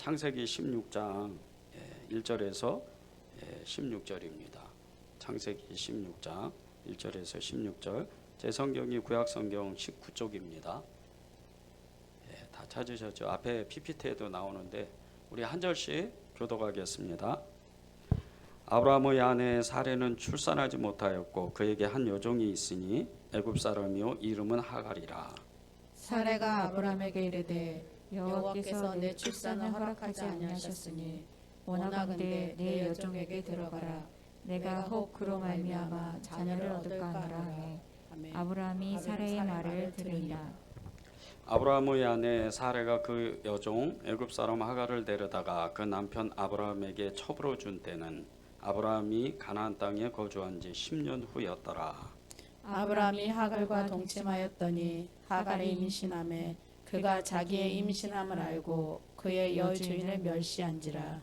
창세기 16장 1절에서 16절입니다. 창세기 16장 1절에서 16절. 제 성경이 구약성경 19쪽입니다. 다 찾으셨죠? 앞에 PPT에도 나오는데 우리 한 절씩 교독하겠습니다. 아브라함의 아내 사레는 출산하지 못하였고 그에게 한 여종이 있으니 애굽 사람이요 이름은 하갈이라. 사레가 아브라함에게 이르되 여호와께서 내 출산을 허락하지 아니하셨으니 원하건대 내 여종에게 들어가라. 내가 혹 그로 말미암아 자녀를 얻을까 하노라. 아브라함이 사레의 말을 들으니라. 아브라함의 아내 사레가 그 여종 애굽 사람 하갈을 데려다가 그 남편 아브라함에게 첩으로 준 때는 아브라함이 가나안 땅에 거주한 지 10년 후였더라. 아브라함이 하갈과 동침하였더니 하갈이 임신하매 그가 자기의 임신함을 알고 그의 여주인을 멸시한지라.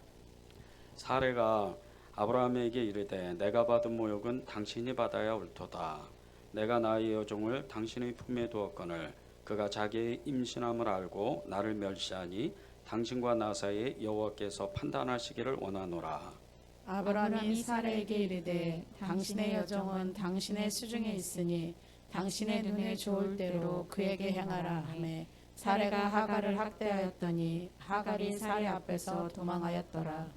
사레가 아브라함에게 이르되 내가 받은 모욕은 당신이 받아야 옳도다. 내가 나의 여종을 당신의 품에 두었거늘 그가 자기의 임신함을 알고 나를 멸시하니 당신과 나 사이에 여호와께서 판단하시기를 원하노라. 아브라함이 사레에게 이르되 당신의 여종은 당신의 수중에 있으니 당신의 눈에 좋을 대로 그에게 행하라 하매 사레가 하갈을 학대하였더니 하갈이 사레 앞에서 도망하였더라.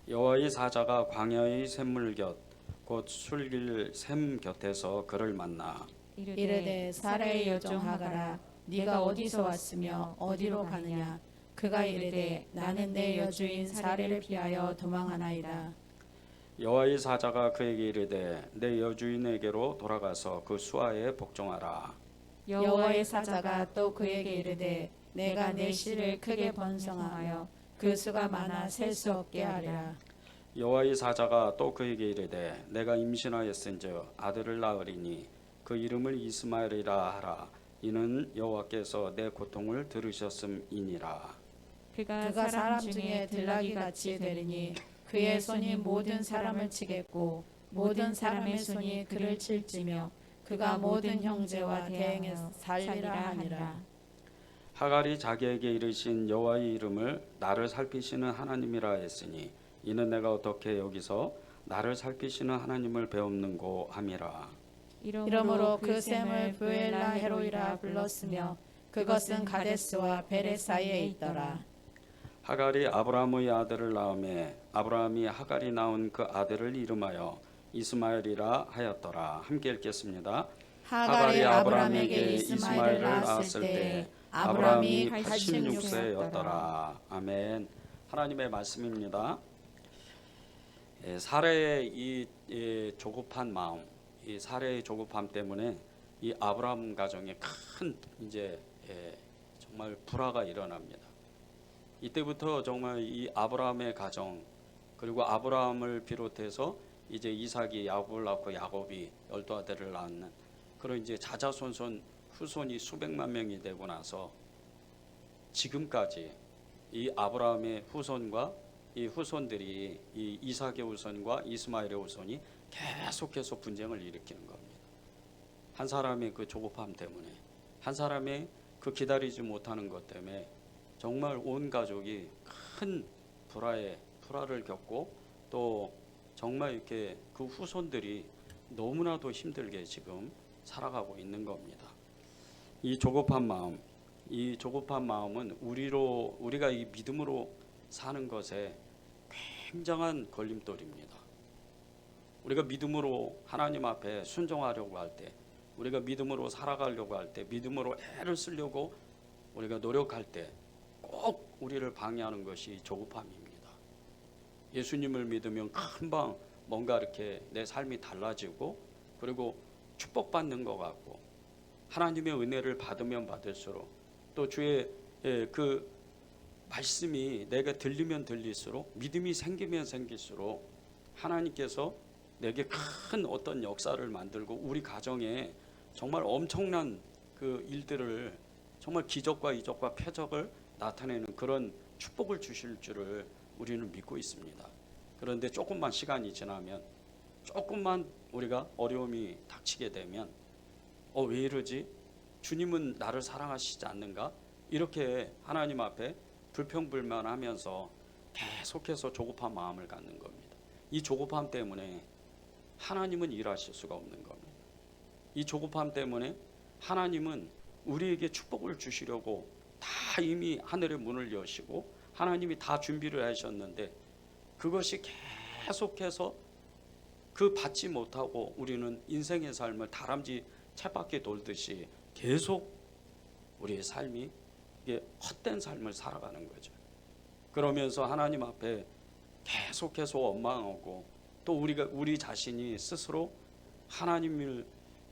여호와의 사자가 광야의 샘물 곁 곧 술길 샘 곁에서 그를 만나 이르되 사레의 여종 하갈아 네가 어디서 왔으며 어디로 가느냐. 그가 이르되 나는 내 여주인 사레를 피하여 도망하나이다. 여호와의 사자가 그에게 이르되 내 여주인에게로 돌아가서 그 수하에 복종하라. 여호와의 사자가 또 그에게 이르되 내가 내 씨를 크게 번성하여 그 수가 많아 셀 수 없게 하리라. 여호와의 사자가 또 그에게 이르되 내가 임신하였은즉 아들을 낳으리니 그 이름을 이스마엘이라 하라. 이는 여호와께서 내 고통을 들으셨음이니라. 그가 사람 중에 들나귀 같이 되리니 그의 손이 모든 사람을 치겠고 모든 사람의 손이 그를 칠지며 그가 모든 형제와 대행해 살리라 하니라. 하갈이 자기에게 이르신 여호와의 이름을 나를 살피시는 하나님이라 했으니 이는 내가 어떻게 여기서 나를 살피시는 하나님을 배웠는고 함이라. 이러므로 그 샘을 브엘라 헤로이라 불렀으며 그것은 가데스와 베레 사이에 있더라. 하갈이 아브라함의 아들을 낳음에 아브라함이 하갈이 낳은 그 아들을 이름하여 이스마엘이라 하였더라. 함께 읽겠습니다. 하갈이 아브라함에게 이스마엘을 낳았을 때 아브라함이 86세였더라. 아멘. 하나님의 말씀입니다. 사레의 이 조급한 마음, 이 사레의 조급함 때문에 이 아브라함 가정에 큰 이제 정말 불화가 일어납니다. 이때부터 정말 이 아브라함의 가정 그리고 아브라함을 비롯해서 이제 이삭이 야곱을 낳고 야곱이 12아들을 낳는 그런 이제 자자손손 후손이 수백만 명이 되고 나서 지금까지 이 아브라함의 후손과 이 후손들이 이 이삭의 후손과 이스마엘의 후손이 계속해서 분쟁을 일으키는 겁니다. 한 사람의 그 조급함 때문에, 한 사람의 그 기다리지 못하는 것 때문에 정말 온 가족이 큰 불화를 겪고 또 정말 이렇게 그 후손들이 너무나도 힘들게 지금 살아가고 있는 겁니다. 이 조급한 마음은 우리가 이 믿음으로 사는 것에 굉장한 걸림돌입니다. 우리가 믿음으로 하나님 앞에 순종하려고 할 때, 우리가 믿음으로 살아가려고 할 때, 믿음으로 애를 쓰려고 우리가 노력할 때 꼭 우리를 방해하는 것이 조급함입니다. 예수님을 믿으면 금방 뭔가 이렇게 내 삶이 달라지고 그리고 축복받는 것 같고 하나님의 은혜를 받으면 받을수록 또 주의 그 말씀이 내가 들리면 들릴수록 믿음이 생기면 생길수록 하나님께서 내게 큰 어떤 역사를 만들고 우리 가정에 정말 엄청난 그 일들을 정말 기적과 이적과 표적을 나타내는 그런 축복을 주실 줄을 우리는 믿고 있습니다. 그런데 조금만 시간이 지나면 조금만 우리가 어려움이 닥치게 되면 왜 이러지? 주님은 나를 사랑하시지 않는가? 이렇게 하나님 앞에 불평불만하면서 계속해서 조급한 마음을 갖는 겁니다. 이 조급함 때문에 하나님은 일하실 수가 없는 겁니다. 이 조급함 때문에 하나님은 우리에게 축복을 주시려고 다 이미 하늘의 문을 여시고 하나님이 다 준비를 하셨는데 그것이 계속해서 그 받지 못하고 우리는 인생의 삶을 다람쥐 쳇바퀴 돌듯이 계속 우리의 삶이 이게 헛된 삶을 살아가는 거죠. 그러면서 하나님 앞에 계속해서 원망하고 또 우리 자신이 스스로 하나님을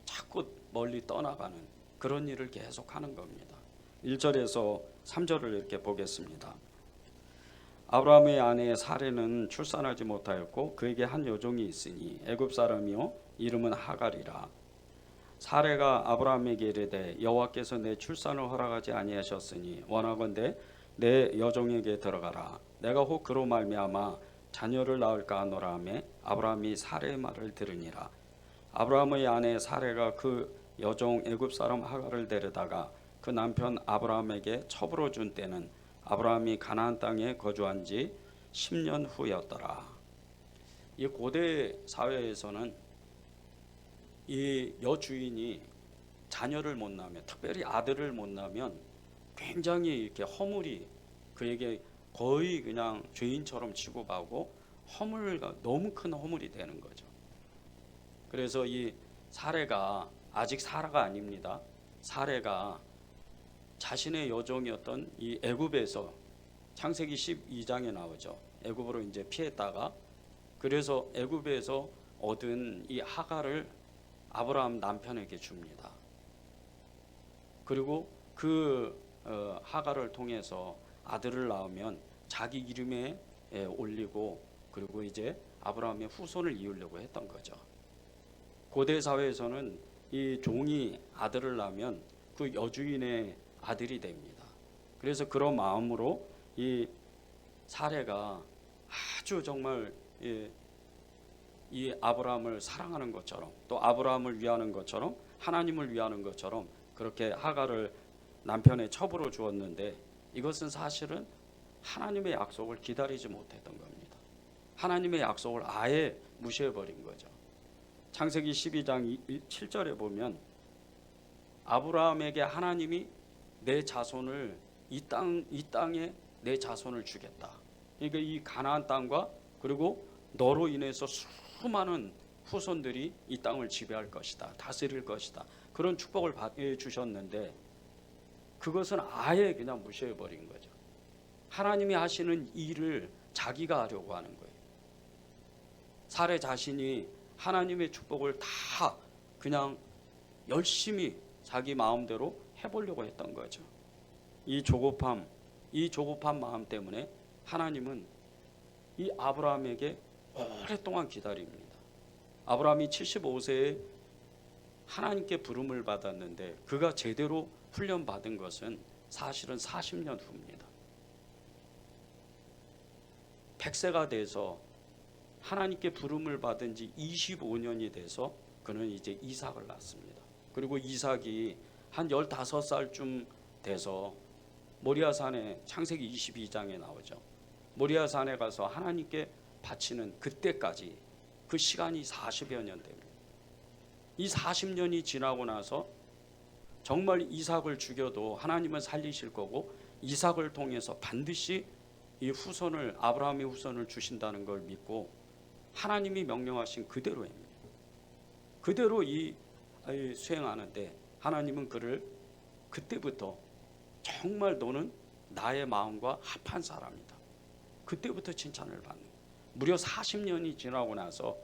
자꾸 멀리 떠나가는 그런 일을 계속하는 겁니다. 1절에서 3절을 이렇게 보겠습니다. 아브라함의 아내 사레는 출산하지 못하였고 그에게 한 여종이 있으니 애굽 사람이요 이름은 하갈이라. 사레가 아브라함에게 이르되 여호와께서 내 출산을 허락하지 아니하셨으니 원하건대 내 여종에게 들어가라. 내가 혹 그로 말미암아 자녀를 낳을까 하노라 하며 아브라함이 사레의 말을 들으니라. 아브라함의 아내 사레가 그 여종 애굽 사람 하갈을 데려다가 그 남편 아브라함에게 첩으로 준 때는 아브라함이 가나안 땅에 거주한 지 10년 후였더라. 이 고대 사회에서는 이 여주인이 자녀를 못 낳으면, 특별히 아들을 못 낳으면 굉장히 이렇게 허물이 그에게 거의 그냥 죄인처럼 취급하고 너무 큰 허물이 되는 거죠. 그래서 이 사레가 아직 사라가 아닙니다. 사레가 자신의 여종이었던 이 애굽에서 창세기 12장에 나오죠. 애굽으로 이제 피했다가 그래서 애굽에서 얻은 이 하갈을 아브라함 남편에게 줍니다. 그리고 그 하갈을 통해서 아들을 낳으면 자기 이름에 올리고 그리고 이제 아브라함의 후손을 이으려고 했던 거죠. 고대 사회에서는 이 종이 아들을 낳으면 그 여주인의 아들이 됩니다. 그래서 그런 마음으로 이 사레가 아주 정말 이 아브라함을 사랑하는 것처럼 또 아브라함을 위하는 것처럼 하나님을 위하는 것처럼 그렇게 하갈을 남편의 첩으로 주었는데 이것은 사실은 하나님의 약속을 기다리지 못했던 겁니다. 하나님의 약속을 아예 무시해버린 거죠. 창세기 12장 7절에 보면 아브라함에게 하나님이 내 자손을 이 땅에 내 자손을 주겠다. 그러니까 이 가나안 땅과 그리고 너로 인해서 수많은 후손들이 이 땅을 지배할 것이다. 다스릴 것이다. 그런 축복을 주셨는데 그것은 아예 그냥 무시해버린 거죠. 하나님이 하시는 일을 자기가 하려고 하는 거예요. 사레 자신이 하나님의 축복을 다 그냥 열심히 자기 마음대로 해보려고 했던 거죠. 이 조급한 마음 때문에 하나님은 이 아브라함에게 오랫동안 기다립니다. 아브라함이 75세에 하나님께 부름을 받았는데 그가 제대로 훈련받은 것은 사실은 40년 후입니다. 100세가 돼서 하나님께 부름을 받은 지 25년이 돼서 그는 이제 이삭을 낳습니다. 그리고 이삭이 한 15살쯤 돼서 모리아산에 창세기 22장에 나오죠. 모리아산에 가서 하나님께 바치는 그때까지 그 시간이 40여 년 됩니다. 이 40년이 지나고 나서 정말 이삭을 죽여도 하나님은 살리실 거고 이삭을 통해서 반드시 이 후손을 아브라함의 후손을 주신다는 걸 믿고 하나님이 명령하신 그대로입니다. 그대로 수행하는데 하나님은 그를 그때부터 정말 너는 나의 마음과 합한 사람이다. 그때부터 칭찬을 받는 거예요. 무려 40년이 지나고 나서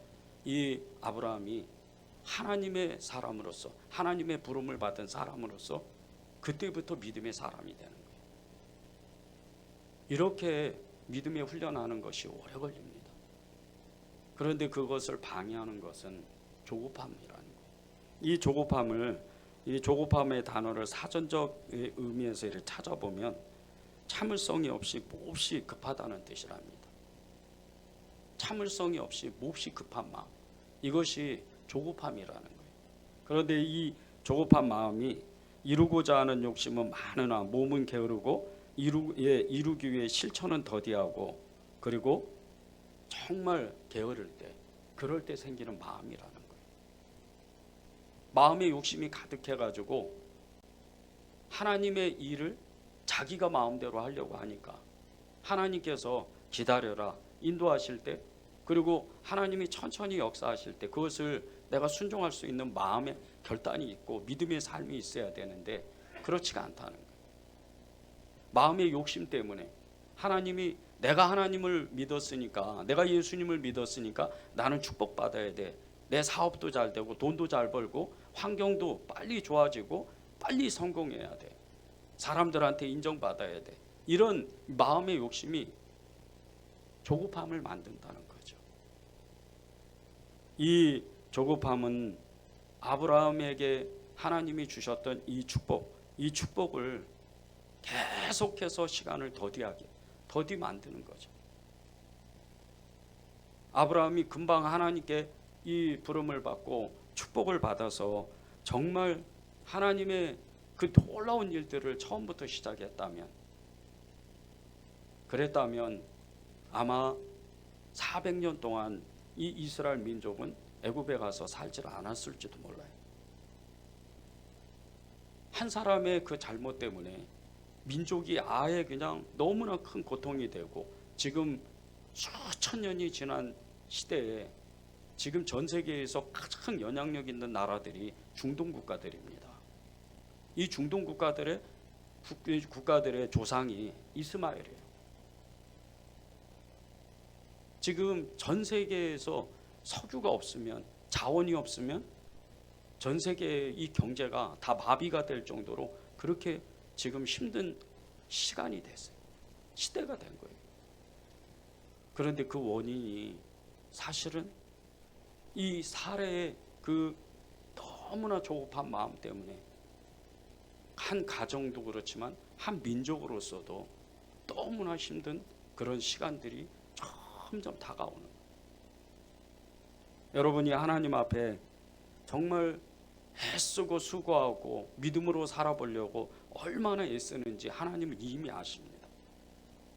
이 아브라함이 하나님의 사람으로서 하나님의 부름을 받은 사람으로서 그때부터 믿음의 사람이 되는 거예요. 이렇게 믿음에 훈련하는 것이 오래 걸립니다. 그런데 그것을 방해하는 것은 조급함이라는 거예요. 이 조급함의 단어를 사전적 의미에서 이렇게 찾아보면 참을성이 없이 몹시 급하다는 뜻이랍니다. 참을성이 없이 몹시 급한 마음, 이것이 조급함이라는 거예요. 그런데 이 조급한 마음이 이루고자 하는 욕심은 많으나 몸은 게으르고 이루기 위해 실천은 더디하고 그리고 정말 게으를 때 그럴 때 생기는 마음이라는 거예요. 마음의 욕심이 가득해가지고 하나님의 일을 자기가 마음대로 하려고 하니까 하나님께서 기다려라 인도하실 때 그리고 하나님이 천천히 역사하실 때 그것을 내가 순종할 수 있는 마음의 결단이 있고 믿음의 삶이 있어야 되는데 그렇지가 않다는 거예요. 마음의 욕심 때문에 하나님이 내가 하나님을 믿었으니까 내가 예수님을 믿었으니까 나는 축복받아야 돼. 내 사업도 잘 되고 돈도 잘 벌고 환경도 빨리 좋아지고 빨리 성공해야 돼. 사람들한테 인정받아야 돼. 이런 마음의 욕심이 조급함을 만든다는 거죠. 이 조급함은 아브라함에게 하나님이 주셨던 이 축복을 계속해서 시간을 더디 만드는 거죠. 아브라함이 금방 하나님께 이 부름을 받고 축복을 받아서 정말 하나님의 그 놀라운 일들을 처음부터 그랬다면 아마 400년 동안 이 이스라엘 민족은 애굽에 가서 살지 않았을지도 몰라요. 한 사람의 그 잘못 때문에 민족이 아예 그냥 너무나 큰 고통이 되고 지금 수천 년이 지난 시대에 지금 전 세계에서 가장 영향력 있는 나라들이 중동 국가들입니다. 이 중동 국가들의 조상이 이스마엘이에요. 지금 전 세계에서 석유가 없으면 자원이 없으면 전 세계의 이 경제가 다 마비가 될 정도로 그렇게 지금 힘든 시간이 됐어요. 시대가 된 거예요. 그런데 그 원인이 사실은 이 사례의 그 너무나 조급한 마음 때문에 한 가정도 그렇지만 한 민족으로서도 너무나 힘든 그런 시간들이 점점 다가오는 거예요. 여러분이 하나님 앞에 정말 애쓰고 수고하고 믿음으로 살아보려고 얼마나 애쓰는지 하나님은 이미 아십니다.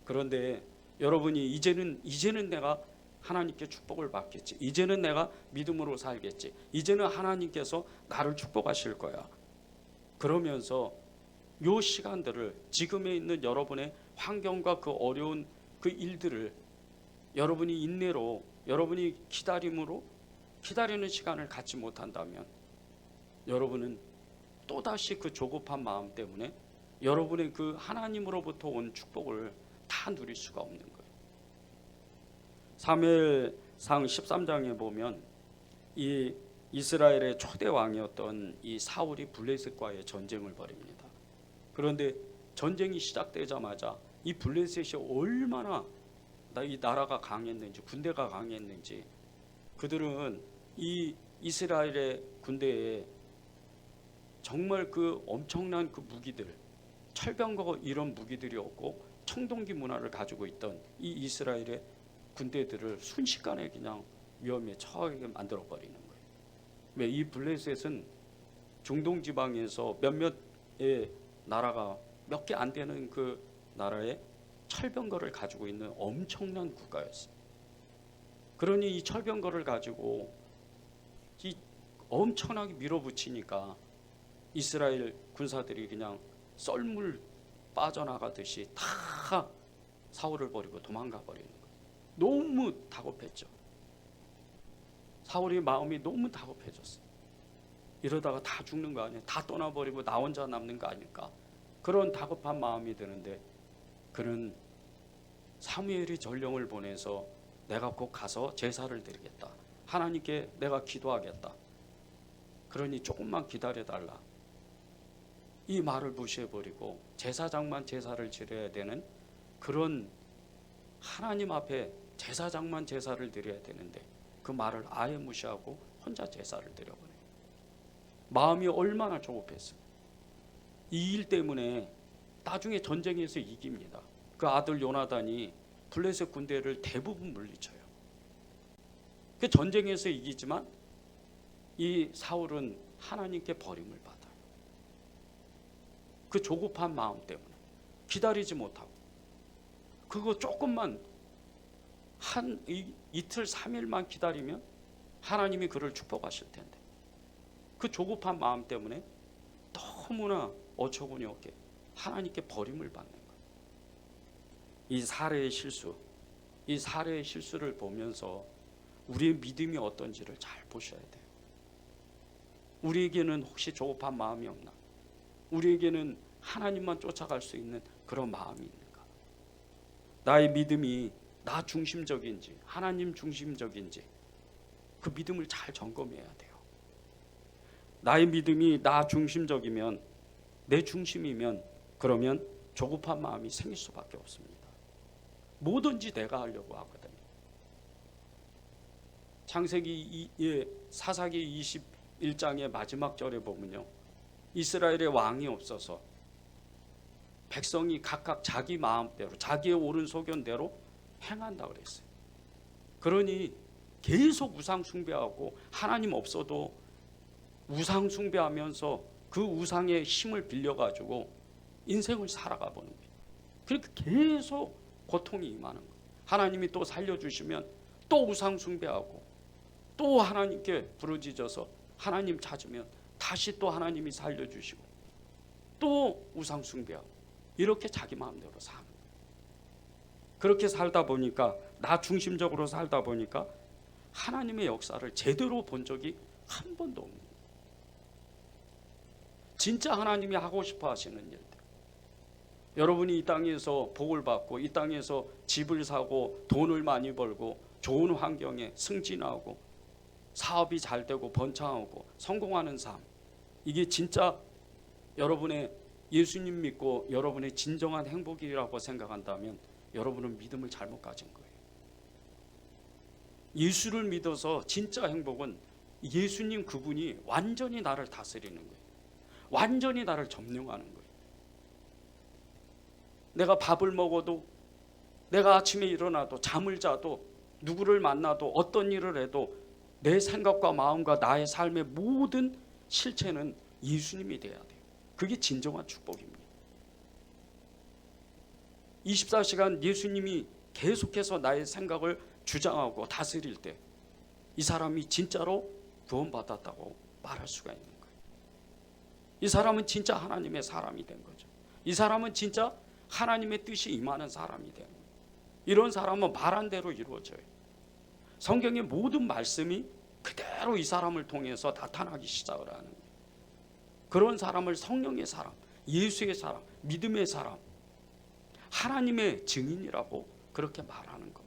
그런데 여러분이 이제는 내가 하나님께 축복을 받겠지. 이제는 내가 믿음으로 살겠지. 이제는 하나님께서 나를 축복하실 거야. 그러면서 요 시간들을 지금에 있는 여러분의 환경과 그 어려운 그 일들을 여러분이 인내로 여러분이 기다리는 시간을 갖지 못한다면 여러분은 또다시 그 조급한 마음 때문에 여러분의 그 하나님으로부터 온 축복을 다 누릴 수가 없는 거예요. 사무엘상 13장에 보면 이 이스라엘의 초대 왕이었던 이 사울이 블레셋과의 전쟁을 벌입니다. 그런데 전쟁이 시작되자마자 이 블레셋이 얼마나 이 나라가 강했는지 군대가 강했는지 그들은 이 이스라엘의 군대에 정말 그 엄청난 그 무기들 철병거 이런 무기들이 없고 청동기 문화를 가지고 있던 이 이스라엘의 군대들을 순식간에 그냥 위험에 처하게 만들어 버리는 거예요. 왜? 이 블레셋은 중동 지방에서 몇몇의 나라가 몇 개 안 되는 그 나라에 철병거를 가지고 있는 엄청난 국가였어요. 그러니 이 철병거를 가지고 이 엄청나게 밀어붙이니까 이스라엘 군사들이 그냥 썰물 빠져나가듯이 다 사울을 버리고 도망가 버리는 거예요. 너무 다급했죠. 사울의 마음이 너무 다급해졌어요. 이러다가 다 죽는 거 아니야? 다 떠나버리고 나 혼자 남는 거 아닐까? 그런 다급한 마음이 드는데 그는 사무엘이 전령을 보내서 내가 곧 가서 제사를 드리겠다. 하나님께 내가 기도하겠다. 그러니 조금만 기다려달라. 이 말을 무시해버리고 제사장만 제사를 지려야 되는 그런 하나님 앞에 제사장만 제사를 드려야 되는데 그 말을 아예 무시하고 혼자 제사를 드려버려요. 마음이 얼마나 조급했어요. 이 일 때문에 나중에 전쟁에서 이깁니다. 그 아들 요나단이 블레셋 군대를 대부분 물리쳐요. 그 전쟁에서 이기지만 이 사울은 하나님께 버림을 받아요. 그 조급한 마음 때문에 기다리지 못하고 그거 조금만 이틀 3일만 기다리면 하나님이 그를 축복하실 텐데 그 조급한 마음 때문에 너무나 어처구니 없게 하나님께 버림을 받는 거예요. 이 사례의 실수를 보면서 우리의 믿음이 어떤지를 잘 보셔야 돼요. 우리에게는 혹시 조급한 마음이 없나? 우리에게는 하나님만 쫓아갈 수 있는 그런 마음이 있는가? 나의 믿음이 나 중심적인지 하나님 중심적인지 그 믿음을 잘 점검해야 돼요. 나의 믿음이 나 중심적이면 내 중심이면 그러면 조급한 마음이 생길 수밖에 없습니다. 뭐든지 내가 하려고 하거든요. 사사기 21장의 마지막 절에 보면요, 이스라엘의 왕이 없어서 백성이 각각 자기 마음대로 자기의 옳은 소견대로 행한다 그랬어요. 그러니 계속 우상 숭배하고 하나님 없어도 우상 숭배하면서 그 우상의 힘을 빌려가지고 인생을 살아가 보는 거예요. 그러니까 계속 고통이 임하는 거예요. 하나님이 또 살려주시면 또 우상 숭배하고 또 하나님께 부르짖어서 하나님 찾으면 다시 또 하나님이 살려주시고 또 우상 숭배하고 이렇게 자기 마음대로 사는 거예요. 그렇게 살다 보니까 나 중심적으로 살다 보니까 하나님의 역사를 제대로 본 적이 한 번도 없는 거예요. 진짜 하나님이 하고 싶어 하시는 일들, 여러분이 이 땅에서 복을 받고 이 땅에서 집을 사고 돈을 많이 벌고 좋은 환경에 승진하고 사업이 잘 되고 번창하고 성공하는 삶, 이게 진짜 여러분의 예수님 믿고 여러분의 진정한 행복이라고 생각한다면 여러분은 믿음을 잘못 가진 거예요. 예수를 믿어서 진짜 행복은 예수님 그분이 완전히 나를 다스리는 거예요. 완전히 나를 점령하는 거예요. 내가 밥을 먹어도, 내가 아침에 일어나도, 잠을 자도, 누구를 만나도, 어떤 일을 해도 내 생각과 마음과 나의 삶의 모든 실체는 예수님이 돼야 돼요. 그게 진정한 축복입니다. 24시간 예수님이 계속해서 나의 생각을 주장하고 다스릴 때 이 사람이 진짜로 구원받았다고 말할 수가 있는 거예요. 이 사람은 진짜 하나님의 사람이 된 거죠. 이 사람은 진짜 하나님의 뜻이 임하는 사람이 된 거예요. 이런 사람은 말한 대로 이루어져요. 성경의 모든 말씀이 그대로 이 사람을 통해서 나타나기 시작을 하는 거예요. 그런 사람을 성령의 사람, 예수의 사람, 믿음의 사람, 하나님의 증인이라고 그렇게 말하는 겁니다.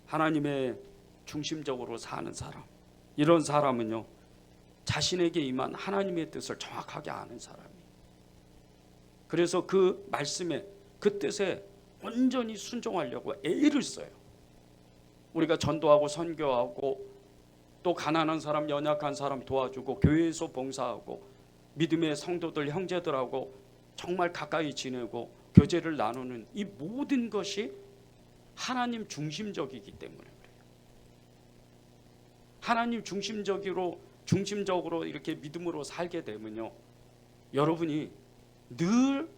하나님의 중심적으로 사는 사람, 이런 사람은요, 자신에게 임한 하나님의 뜻을 정확하게 아는 사람이에요. 그래서 그 말씀에, 그 뜻에 온전히 순종하려고 애를 써요. 우리가 전도하고 선교하고 또 가난한 사람, 연약한 사람 도와주고 교회에서 봉사하고 믿음의 성도들, 형제들하고 정말 가까이 지내고 교제를 나누는 이 모든 것이 하나님 중심적이기 때문에 그래요. 하나님 중심적으로 이렇게 믿음으로 살게 되면요, 여러분이 늘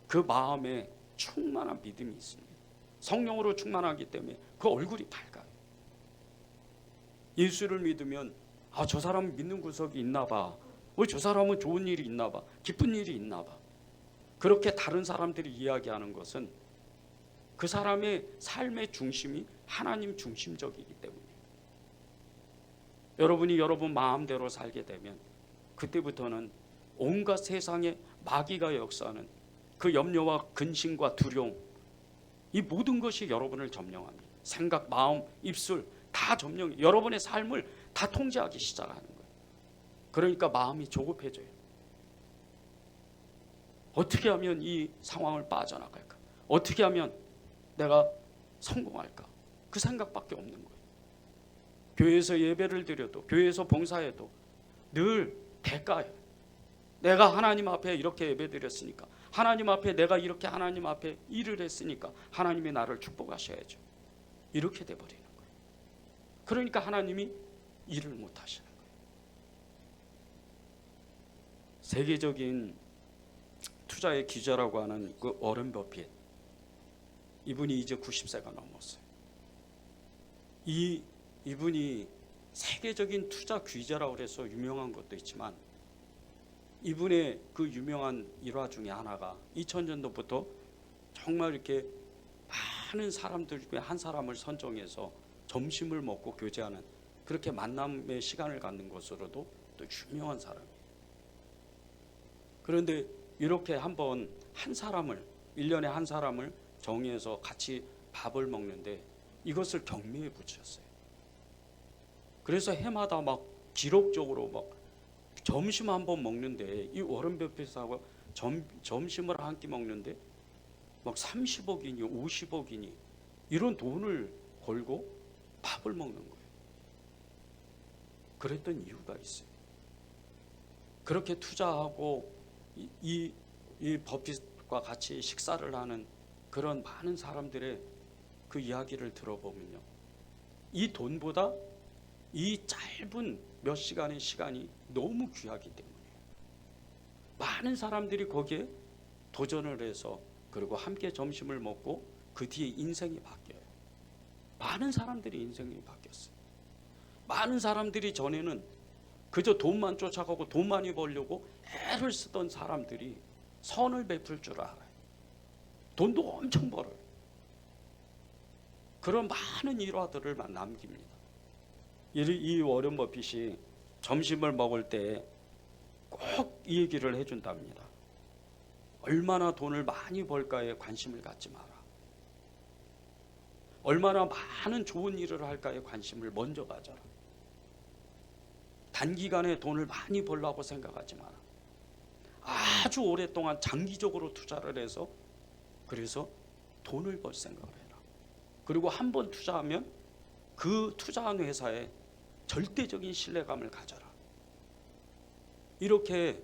그 마음에 충만한 믿음이 있습니다. 성령으로 충만하기 때문에 그 얼굴이 밝아요. 예수를 믿으면 저 사람은 믿는 구석이 있나 봐. 저 사람은 좋은 일이 있나 봐. 기쁜 일이 있나 봐. 그렇게 다른 사람들이 이야기하는 것은 그 사람의 삶의 중심이 하나님 중심적이기 때문이에요. 여러분이 여러분 마음대로 살게 되면 그때부터는 온갖 세상의 마귀가 역사하는 그 염려와 근심과 두려움, 이 모든 것이 여러분을 점령합니다. 생각, 마음, 입술 다 점령해 여러분의 삶을 다 통제하기 시작하는 거예요. 그러니까 마음이 조급해져요. 어떻게 하면 이 상황을 빠져나갈까? 어떻게 하면 내가 성공할까? 그 생각밖에 없는 거예요. 교회에서 예배를 드려도, 교회에서 봉사해도 늘 대가예요. 내가 하나님 앞에 이렇게 예배 드렸으니까, 하나님 앞에 내가 이렇게 하나님 앞에 일을 했으니까 하나님이 나를 축복하셔야죠. 이렇게 돼버리는 거예요. 그러니까 하나님이 일을 못 하시는 거예요. 세계적인 투자의 기저라고 하는 그 워런 버핏, 이분이 이제 90세가 넘었어요. 이분이 세계적인 투자 귀재라고 해서 유명한 것도 있지만, 이분의 그 유명한 일화 중에 하나가 2000년도부터 정말 이렇게 많은 사람들 중에 한 사람을 선정해서 점심을 먹고 교제하는, 그렇게 만남의 시간을 갖는 것으로도 또 유명한 사람이에요. 그런데 이렇게 한번 한 사람을, 1년에 한 사람을 정해서 같이 밥을 먹는데 이것을 경매에 붙였어요. 그래서 해마다 막 기록적으로 막 점심 한 번 먹는데, 이 워런 버핏하고 점심을 한 끼 먹는데 막 30억이니 50억이니 이런 돈을 걸고 밥을 먹는 거예요. 그랬던 이유가 있어요. 그렇게 투자하고 이 버핏과 같이 식사를 하는 그런 많은 사람들의 그 이야기를 들어보면요, 이 돈보다 이 짧은 몇 시간의 시간이 너무 귀하기 때문이에요. 많은 사람들이 거기에 도전을 해서, 그리고 함께 점심을 먹고 그 뒤에 인생이 바뀌어요. 많은 사람들이 인생이 바뀌었어요. 많은 사람들이 전에는 그저 돈만 쫓아가고 돈 많이 벌려고 애를 쓰던 사람들이 선을 베풀 줄 알아요. 돈도 엄청 벌어요. 그런 많은 일화들을 남깁니다. 이 워런 버핏이 점심을 먹을 때 꼭 이 얘기를 해준답니다. 얼마나 돈을 많이 벌까에 관심을 갖지 마라. 얼마나 많은 좋은 일을 할까에 관심을 먼저 가져라. 단기간에 돈을 많이 벌라고 생각하지 마라. 아주 오랫동안 장기적으로 투자를 해서, 그래서 돈을 벌 생각을 해라. 그리고 한 번 투자하면 그 투자한 회사에 절대적인 신뢰감을 가져라. 이렇게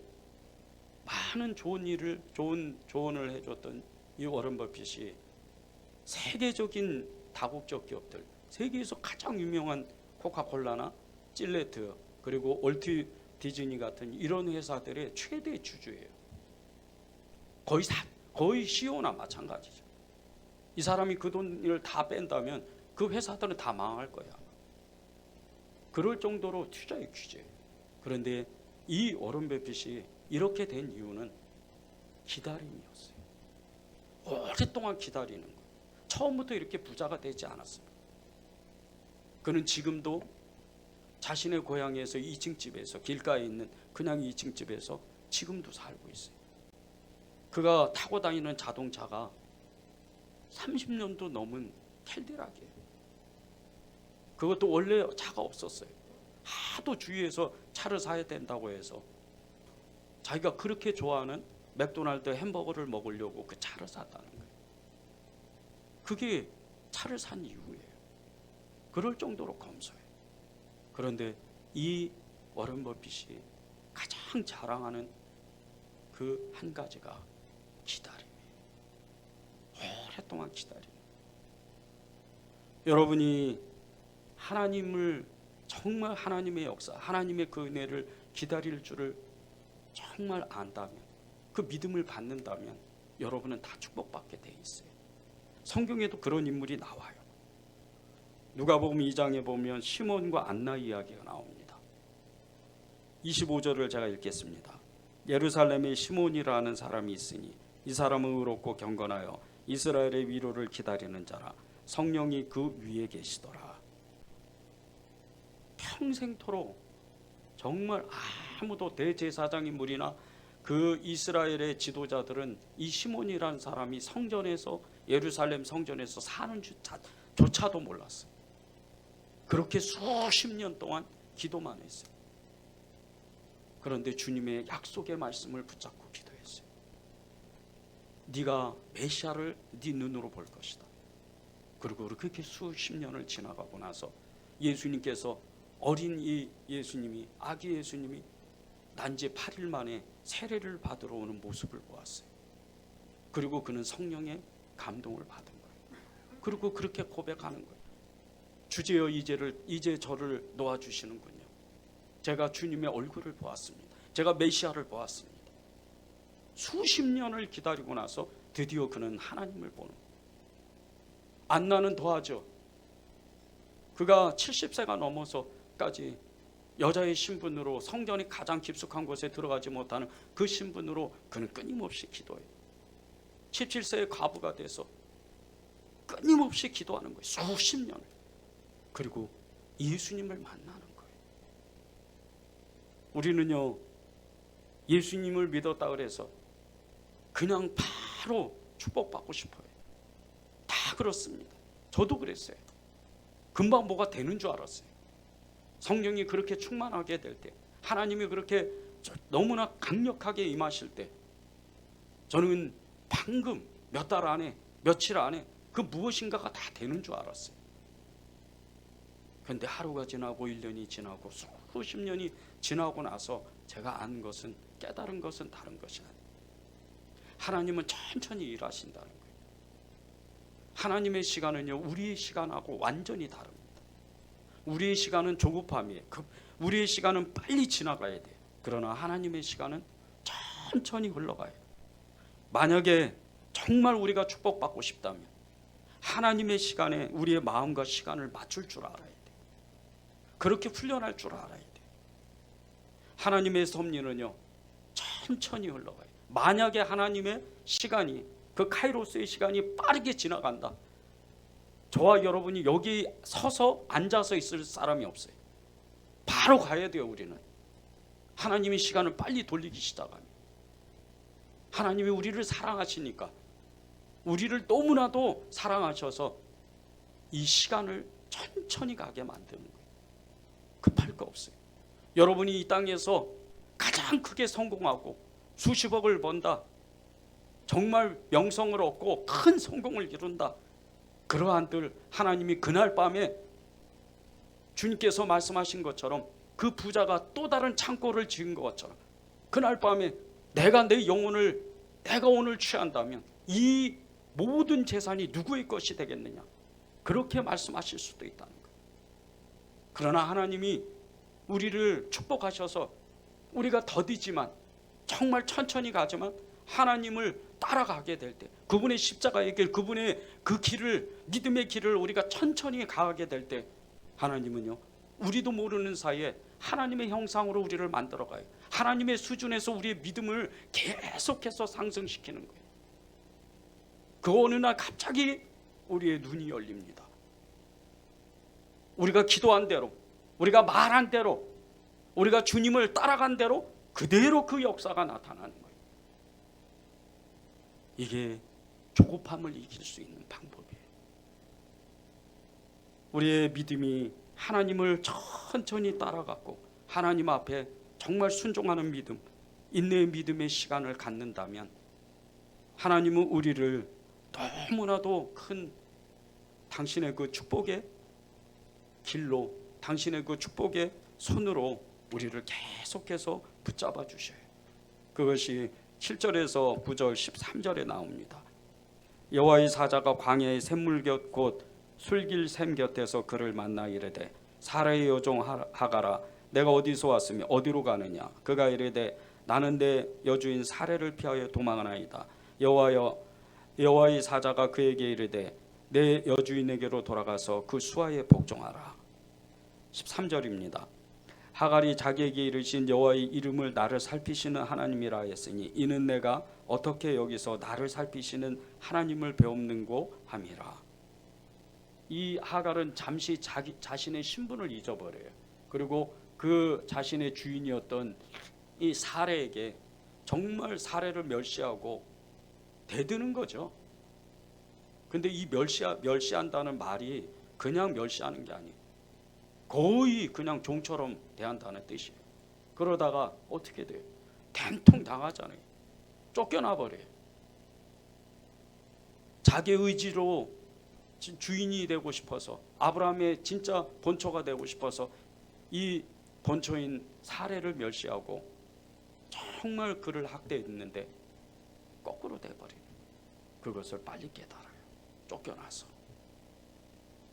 많은 좋은 조언을 해줬던 이 워런 버핏이 세계적인 다국적 기업들, 세계에서 가장 유명한 코카콜라나 질레트, 그리고 월트 디즈니 같은 이런 회사들의 최대 주주예요. 거의 CEO나 마찬가지죠. 이 사람이 그 돈을 다 뺀다면 그 회사들은 다 망할 거야. 그럴 정도로 투자의 규제예요. 그런데 이 워런 버핏이 이렇게 된 이유는 기다림이었어요. 오랫동안 기다리는 거예요. 처음부터 이렇게 부자가 되지 않았어요. 그는 지금도 자신의 고향에서 2층 집에서, 길가에 있는 그냥 2층 집에서 지금도 살고 있어요. 그가 타고 다니는 자동차가 30년도 넘은 캐딜락이에요. 그것도 원래 차가 없었어요. 하도 주위에서 차를 사야 된다고 해서 자기가 그렇게 좋아하는 맥도날드 햄버거를 먹으려고 그 차를 샀다는 거예요. 그게 차를 산 이유예요. 그럴 정도로 검소해요. 그런데 이 워런 버핏이 가장 자랑하는 그 한 가지가 기다림이에요. 오랫동안 기다림. 여러분이 하나님을 정말, 하나님의 역사, 하나님의 그 은혜를 기다릴 줄을 정말 안다면, 그 믿음을 갖는다면 여러분은 다 축복받게 돼 있어요. 성경에도 그런 인물이 나와요. 누가복음 2장에 보면 시몬과 안나 이야기가 나옵니다. 25절을 제가 읽겠습니다. 예루살렘에 시몬이라는 사람이 있으니 이 사람은 의롭고 경건하여 이스라엘의 위로를 기다리는 자라. 성령이 그 위에 계시더라. 평생토록 정말 아무도 대제사장 인물이나 그 이스라엘의 지도자들은 이 시몬이라는 사람이 성전에서, 예루살렘 성전에서 사는 조차도 몰랐어요. 그렇게 수십 년 동안 기도만 했어요. 그런데 주님의 약속의 말씀을 붙잡고 기도했어요. 네가 메시아를 네 눈으로 볼 것이다. 그리고 그렇게 수십 년을 지나가고 나서 예수님께서, 어린 이 예수님이, 아기 예수님이 난지 8일 만에 세례를 받으러 오는 모습을 보았어요. 그리고 그는 성령의 감동을 받은 거예요. 그리고 그렇게 고백하는 거예요. 주제여 이제 저를 놓아주시는군요. 제가 주님의 얼굴을 보았습니다. 제가 메시아를 보았습니다. 수십 년을 기다리고 나서 드디어 그는 하나님을 보는 거예요. 안나는 더하죠. 그가 70세가 넘어서까지 여자의 신분으로 성전이 가장 깊숙한 곳에 들어가지 못하는 그 신분으로 그는 끊임없이 기도해요. 17세의 과부가 돼서 끊임없이 기도하는 거예요. 수십 년을. 그리고 예수님을 만나는 거예요. 우리는요, 예수님을 믿었다 그래서 그냥 바로 축복받고 싶어요. 다 그렇습니다. 저도 그랬어요. 금방 뭐가 되는 줄 알았어요. 성령이 그렇게 충만하게 될 때, 하나님이 그렇게 너무나 강력하게 임하실 때, 저는 방금 몇 달 안에, 며칠 안에 그 무엇인가가 다 되는 줄 알았어요. 그런데 하루가 지나고 1년이 지나고 수십 년이 지나고 나서 제가 안 것은, 깨달은 것은 다른 것이 아니에요. 하나님은 천천히 일하신다는 거예요. 하나님의 시간은요, 우리의 시간하고 완전히 다릅니다. 우리의 시간은 조급함이에요. 우리의 시간은 빨리 지나가야 돼요. 그러나 하나님의 시간은 천천히 흘러가요. 만약에 정말 우리가 축복받고 싶다면 하나님의 시간에 우리의 마음과 시간을 맞출 줄 알아야 돼요. 그렇게 훈련할 줄 알아야 돼요. 하나님의 섭리는요, 천천히 흘러가요. 만약에 하나님의 시간이, 그 카이로스의 시간이 빠르게 지나간다, 저와 여러분이 여기 서서 앉아서 있을 사람이 없어요. 바로 가야 돼요. 우리는 하나님의 시간을 빨리 돌리기 시작하면, 하나님이 우리를 사랑하시니까, 우리를 너무나도 사랑하셔서 이 시간을 천천히 가게 만드는 거예요. 급할 거 없어요. 여러분이 이 땅에서 가장 크게 성공하고 수십억을 번다, 정말 명성을 얻고 큰 성공을 이룬다, 그러한들 하나님이 그날 밤에 주님께서 말씀하신 것처럼 그 부자가 또 다른 창고를 지은 것처럼 그날 밤에 내가 내 영혼을, 내가 오늘 취한다면 이 모든 재산이 누구의 것이 되겠느냐, 그렇게 말씀하실 수도 있다는 거예요. 그러나 하나님이 우리를 축복하셔서 우리가 더디지만 정말 천천히 가지만 하나님을 따라가게 될 때, 그분의 십자가의 길, 그분의 그 길을, 믿음의 길을 우리가 천천히 가게 될 때, 하나님은요, 우리도 모르는 사이에 하나님의 형상으로 우리를 만들어가요. 하나님의 수준에서 우리의 믿음을 계속해서 상승시키는 거예요. 그 어느 날 갑자기 우리의 눈이 열립니다. 우리가 기도한 대로, 우리가 말한 대로, 우리가 주님을 따라간 대로 그대로 그 역사가 나타나는 거예요. 이게 조급함을 이길 수 있는 방법이에요. 우리의 믿음이 하나님을 천천히 따라가고 하나님 앞에 정말 순종하는 믿음, 인내의 믿음의 시간을 갖는다면 하나님은 우리를 너무나도 큰 당신의 그 축복의 길로, 당신의 그 축복의 손으로 우리를 계속해서 붙잡아 주셔요. 그것이 7절에서 9절 13절에 나옵니다. 여호와의 사자가 광야의 샘물 곁 곧 술길 샘 곁에서 그를 만나 이르되 사라의 여종 하가라, 내가 어디서 왔으며 어디로 가느냐. 그가 이르되 나는 내 여주인 사례를 피하여 도망하나이다. 여호와의 사자가 그에게 이르되 내 여주인에게로 돌아가서 그 수하에 복종하라. 13절입니다. 하갈이 자기에게 이르신 여호와의 이름을 나를 살피시는 하나님이라 했으니 이는 내가 어떻게 여기서 나를 살피시는 하나님을 배웠는고 함이라. 이 하갈은 잠시 자신의 신분을 잊어버려요. 그리고 그 자신의 주인이었던 이 사례에게 정말 사례를 멸시하고 대드는 거죠. 근데 이 멸시한다는 말이 그냥 멸시하는 게 아니에요. 거의 그냥 종처럼 대한다는 뜻이에요. 그러다가 어떻게 돼요? 된통 당하잖아요. 쫓겨나 버려요. 자기 의지로 주인이 되고 싶어서, 아브라함의 진짜 본처가 되고 싶어서 이 본처인 사례를 멸시하고 정말 그를 학대했는데 거꾸로 돼버려요. 그것을 빨리 깨달아요. 쫓겨나서.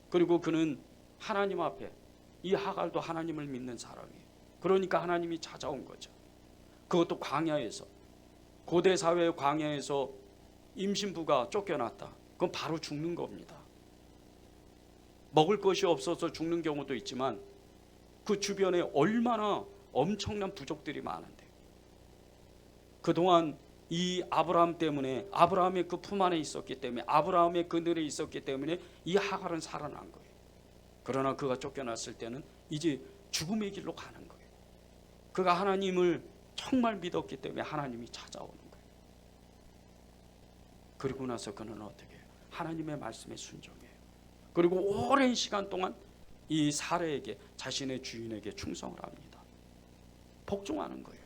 그리고 그는 하나님 앞에, 이 하갈도 하나님을 믿는 사람이에요. 그러니까 하나님이 찾아온 거죠. 그것도 광야에서. 고대 사회 광야에서 임신부가 쫓겨났다. 그건 바로 죽는 겁니다. 먹을 것이 없어서 죽는 경우도 있지만 그 주변에 얼마나 엄청난 부족들이 많은데, 그동안 이 아브라함 때문에, 아브라함의 그 품 안에 있었기 때문에, 아브라함의 그늘에 있었기 때문에 이 하갈은 살아난 거예요. 그러나 그가 쫓겨났을 때는 이제 죽음의 길로 가는 거예요. 그가 하나님을 정말 믿었기 때문에 하나님이 찾아오는 거예요. 그리고 나서 그는 어떻게 해요? 하나님의 말씀에 순종해요. 그리고 오랜 시간 동안 이 사례에게, 자신의 주인에게 충성을 합니다. 복종하는 거예요.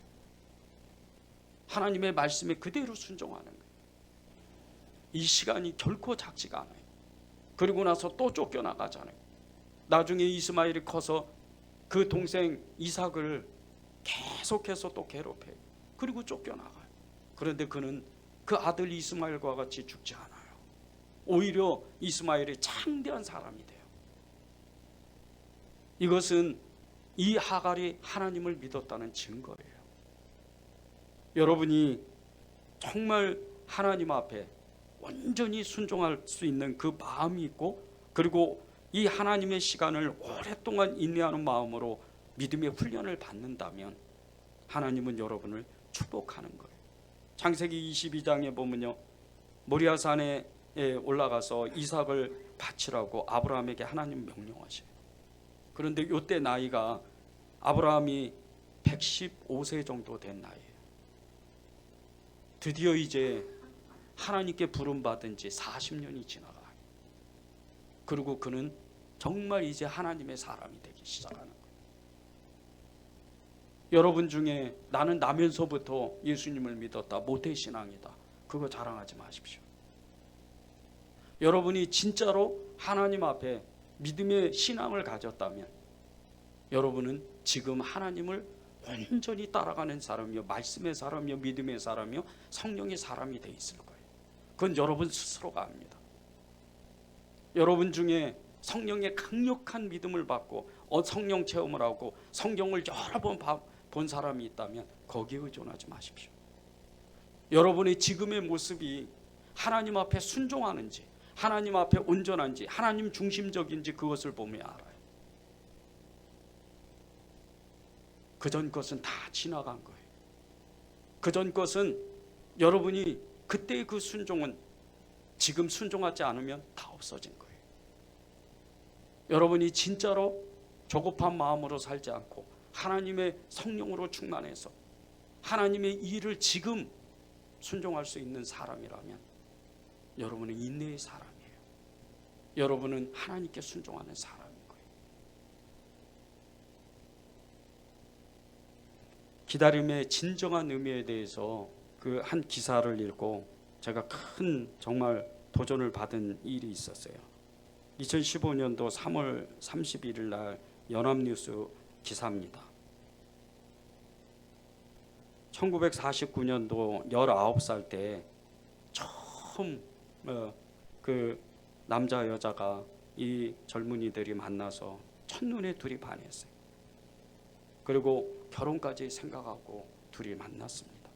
하나님의 말씀에 그대로 순종하는 거예요. 이 시간이 결코 작지가 않아요. 그리고 나서 또 쫓겨나가잖아요. 나중에 이스마엘이 커서 그 동생 이삭을 계속해서 또 괴롭혀요. 그리고 쫓겨나가요. 그런데 그는 그 아들 이스마엘과 같이 죽지 않아요. 오히려 이스마엘이 창대한 사람이 돼요. 이것은 이 하갈이 하나님을 믿었다는 증거예요. 여러분이 정말 하나님 앞에 온전히 순종할 수 있는 그 마음이 있고, 그리고 이 하나님의 시간을 오랫동안 인내하는 마음으로 믿음의 훈련을 받는다면 하나님은 여러분을 축복하는 거예요. 창세기 22장에 보면요, 모리아산에 올라가서 이삭을 바치라고 아브라함에게 하나님 명령하셔요. 그런데 이때 나이가 아브라함이 115세 정도 된 나이예요. 드디어 이제 하나님께 부름받은 지 40년이 지나가요. 그리고 그는 정말 이제 하나님의 사람이 되기 시작하는 거예요. 여러분 중에 나는 나면서부터 예수님을 믿었다, 모태신앙이다, 그거 자랑하지 마십시오. 여러분이 진짜로 하나님 앞에 믿음의 신앙을 가졌다면 여러분은 지금 하나님을 온전히 따라가는 사람이요, 말씀의 사람이요, 믿음의 사람이요, 성령의 사람이 돼 있을 거예요. 그건 여러분 스스로가 압니다. 여러분 중에 성령의 강력한 믿음을 받고 성령 체험을 하고 성경을 여러 번 본 사람이 있다면 거기에 의존하지 마십시오. 여러분의 지금의 모습이 하나님 앞에 순종하는지, 하나님 앞에 온전한지, 하나님 중심적인지 그것을 보면 알아요. 그전 것은 다 지나간 거예요. 그전 것은 여러분이 그때의 그 순종은 지금 순종하지 않으면 다 없어진 거예요. 여러분이 진짜로 조급한 마음으로 살지 않고 하나님의 성령으로 충만해서 하나님의 일을 지금 순종할 수 있는 사람이라면 여러분은 인내의 사람이에요. 여러분은 하나님께 순종하는 사람인 거예요. 기다림의 진정한 의미에 대해서 그 한 기사를 읽고 제가 큰 정말 도전을 받은 일이 있었어요. 2015년도 3월 31일 날 연합뉴스 기사입니다. 1949년도 19살 때 처음 그 남자 여자가 이 젊은이들이 만나서 첫눈에 둘이 반했어요. 그리고 결혼까지 생각하고 둘이 만났습니다.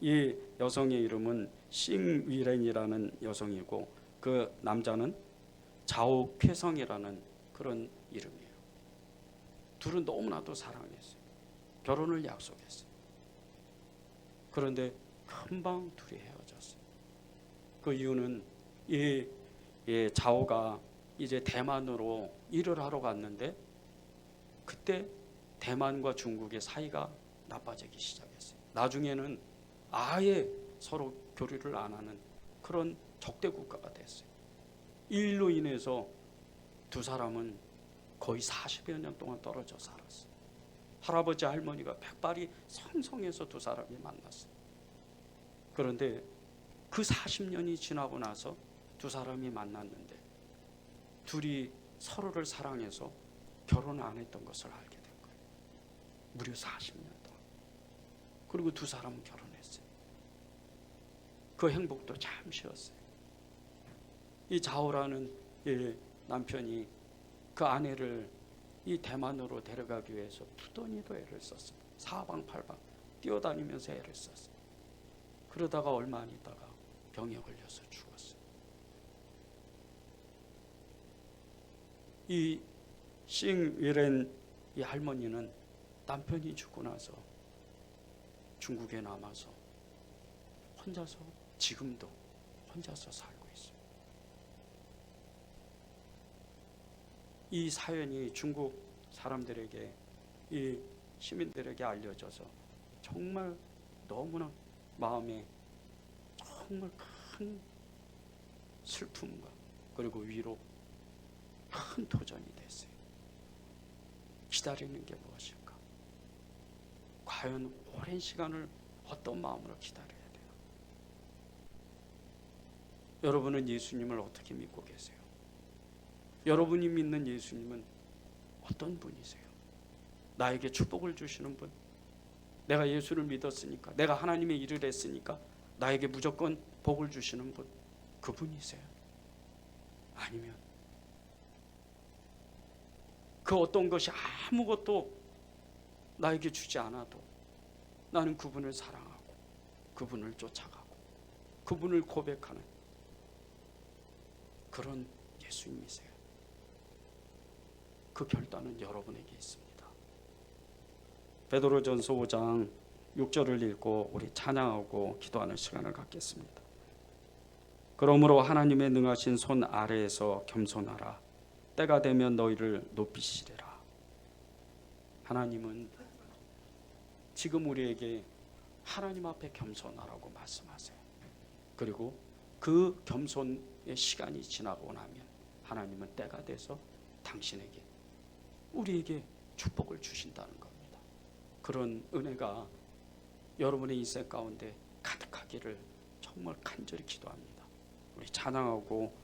이 여성의 이름은 싱위렌이라는 여성이고 그 남자는 자오쾌성이라는 그런 이름이에요. 둘은 너무나도 사랑했어요. 결혼을 약속했어요. 그런데 금방 둘이 헤어졌어요. 그 이유는 이 자오가 이제 대만으로 일을 하러 갔는데 그때 대만과 중국의 사이가 나빠지기 시작했어요. 나중에는 아예 서로 교류를 안 하는 그런 적대 국가가 됐어요. 이 일로 인해서 두 사람은 거의 40여 년 동안 떨어져 살았어요. 할아버지 할머니가 백발이 성성해서 두 사람이 만났어요. 그런데 그 40년이 지나고 나서 두 사람이 만났는데 둘이 서로를 사랑해서 결혼 안 했던 것을 알게 된 거예요. 무려 40년 동안. 그리고 두 사람은 결혼했어요. 그 행복도 잠시였어요. 이 자오라는 이 남편이 그 아내를 이 대만으로 데려가기 위해서 부더니도 애를 썼어요. 사방팔방 뛰어다니면서 애를 썼어요. 그러다가 얼마 안 있다가 병에 걸려서 죽었어요. 이 싱위렌 이 할머니는 남편이 죽고 나서 중국에 남아서 혼자서 지금도 혼자서 살고 있어요. 이 사연이 중국 사람들에게, 이 시민들에게 알려져서 정말 너무나 마음에 정말 큰 슬픔과 그리고 위로, 큰 도전이 됐어요. 기다리는 게 무엇일까? 과연 오랜 시간을 어떤 마음으로 기다려야 돼요? 여러분은 예수님을 어떻게 믿고 계세요? 여러분이 믿는 예수님은 어떤 분이세요? 나에게 축복을 주시는 분? 내가 예수를 믿었으니까, 내가 하나님의 일을 했으니까 나에게 무조건 복을 주시는 분? 그분이세요? 아니면 그 어떤 것이 아무것도 나에게 주지 않아도 나는 그분을 사랑하고 그분을 쫓아가고 그분을 고백하는 그런 예수님이세요? 그 결단은 여러분에게 있습니다. 베드로전서 5장 6절을 읽고 우리 찬양하고 기도하는 시간을 갖겠습니다. 그러므로 하나님의 능하신 손 아래에서 겸손하라. 때가 되면 너희를 높이시리라. 하나님은 지금 우리에게 하나님 앞에 겸손하라고 말씀하세요. 그리고 그 겸손의 시간이 지나고 나면 하나님은 때가 돼서 당신에게, 우리에게 축복을 주신다는 겁니다. 그런 은혜가 여러분의 인생 가운데 가득하기를 정말 간절히 기도합니다. 우리 찬양하고